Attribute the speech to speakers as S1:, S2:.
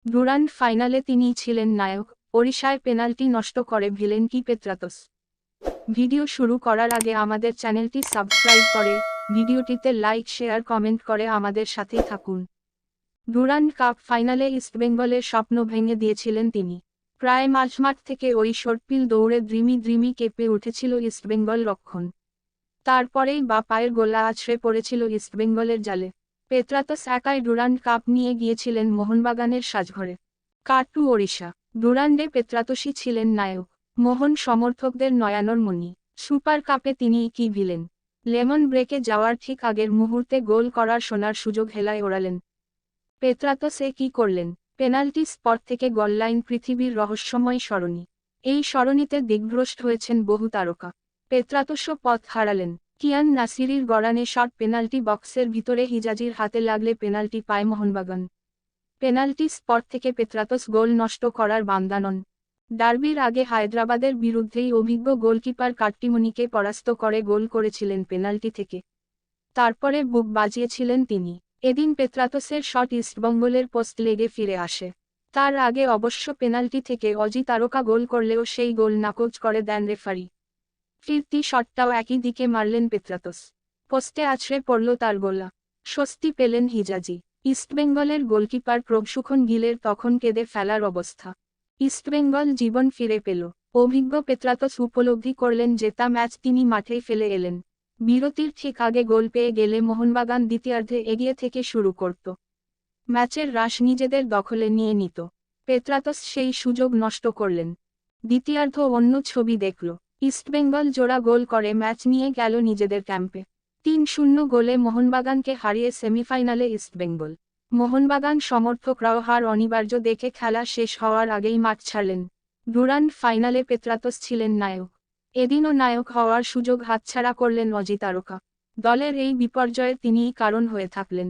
S1: Durand ফাইনালে তিনিই ছিলেন নায়ক। ওড়িশায় পেনাল্টি নষ্ট করে ভিলেনকি পেত্রাতস। ভিডিও শুরু করার আগে আমাদের চ্যানেলটি সাবস্ক্রাইব করে, ভিডিওটিতে লাইক শেয়ার কমেন্ট করে আমাদের সাথেই থাকুন। ডুরান্ড কাপ ফাইনালে ইস্টবেঙ্গলের স্বপ্ন ভেঙে দিয়েছিলেন তিনি। প্রায় মাঝমাঠ থেকে ওই শর্টপিল দৌড়ে দ্রিমি কেঁপে উঠেছিল ইস্টবেঙ্গল রক্ষণ। তারপরেই বা পায়ের গোলা আছড়ে পড়েছিল ইস্টবেঙ্গলের জালে। পেত্রাতস একাই ডুরান্ড কাপ নিয়ে গিয়েছিলেন মোহনবাগানের সাজঘরে। কাটু ওড়িশা। ডুরান্ডে পেত্রাতসই ছিলেন নায়ক, মোহন সমর্থকদের নয়ানোর মণি। সুপার কাপে তিনিই কি ভিলেন। লেমন ব্রেকে যাওয়ার ঠিক আগের মুহূর্তে গোল করার সোনার সুযোগ হেলায় ওড়ালেন পেত্রাতস। কি করলেন? পেনাল্টি স্পট থেকে গোললাইন পৃথিবীর রহস্যময় সরণি। এই সরণিতে দিগ্ভ্রষ্ট হয়েছেন বহু তারকা। পেত্রাতসও পথ হারালেন। কিয়ান নাসিরির গড়ানে শট পেনাল্টি বক্সের ভিতরে হিজাজির হাতে লাগলে পেনাল্টি পায় মোহনবাগান। পেনাল্টি স্পট থেকে পেত্রাতস গোল নষ্ট করার বান্দা নন। ডার্বির আগে হায়দ্রাবাদের বিরুদ্ধেই অভিজ্ঞ গোলকিপার কাট্টিমনিকে পরাস্ত করে গোল করেছিলেন পেনাল্টি থেকে। তারপরে বুক বাজিয়েছিলেন তিনি। এদিন পেত্রাতসের শট ইস্টবেঙ্গলের পোস্ট লেগে ফিরে আসে। তার আগে অবশ্য পেনাল্টি থেকে অজি তারকা গোল করলেও সেই গোল নাকচ করে দেন রেফারি। ফিরতি শটটাও একই দিকে মারলেন পেত্রাতস। পোস্টে আছড়ে পড়ল তার গোলা। স্বস্তি পেলেন হিজাজি। ইস্টবেঙ্গলের গোলকিপার প্রভসুখন গিলের তখন কেঁদে ফেলার অবস্থা। ইস্টবেঙ্গল জীবন ফিরে পেল। অভিজ্ঞ পেত্রাতস উপলব্ধি করলেন জেতা ম্যাচ তিনি মাঠেই ফেলে এলেন। বিরতির ঠিক আগে গোল পেয়ে গেলে মোহনবাগান দ্বিতীয়ার্ধে এগিয়ে থেকে শুরু করত। ম্যাচের রাশ নিজেদের দখলে নিয়ে নিত। পেত্রাতস সেই সুযোগ নষ্ট করলেন। দ্বিতীয়ার্ধ অন্য ছবি দেখল। ইস্টবেঙ্গল জোড়া গোল করে ম্যাচ নিয়ে গেল নিজেদের ক্যাম্পে। ৩-০ গোলে মোহনবাগানকে হারিয়ে সেমিফাইনালে ইস্টবেঙ্গল। মোহনবাগান সমর্থকরাও হার অনিবার্য দেখে খেলা শেষ হওয়ার আগেই মাঠ ছাড়লেন। ডুরান্ড ফাইনালে পেত্রাতস ছিলেন নায়ক। এদিনও নায়ক হওয়ার সুযোগ হাতছাড়া করলেন অজি তারকা। দলের এই বিপর্যয়ে তিনিই কারণ হয়ে থাকলেন।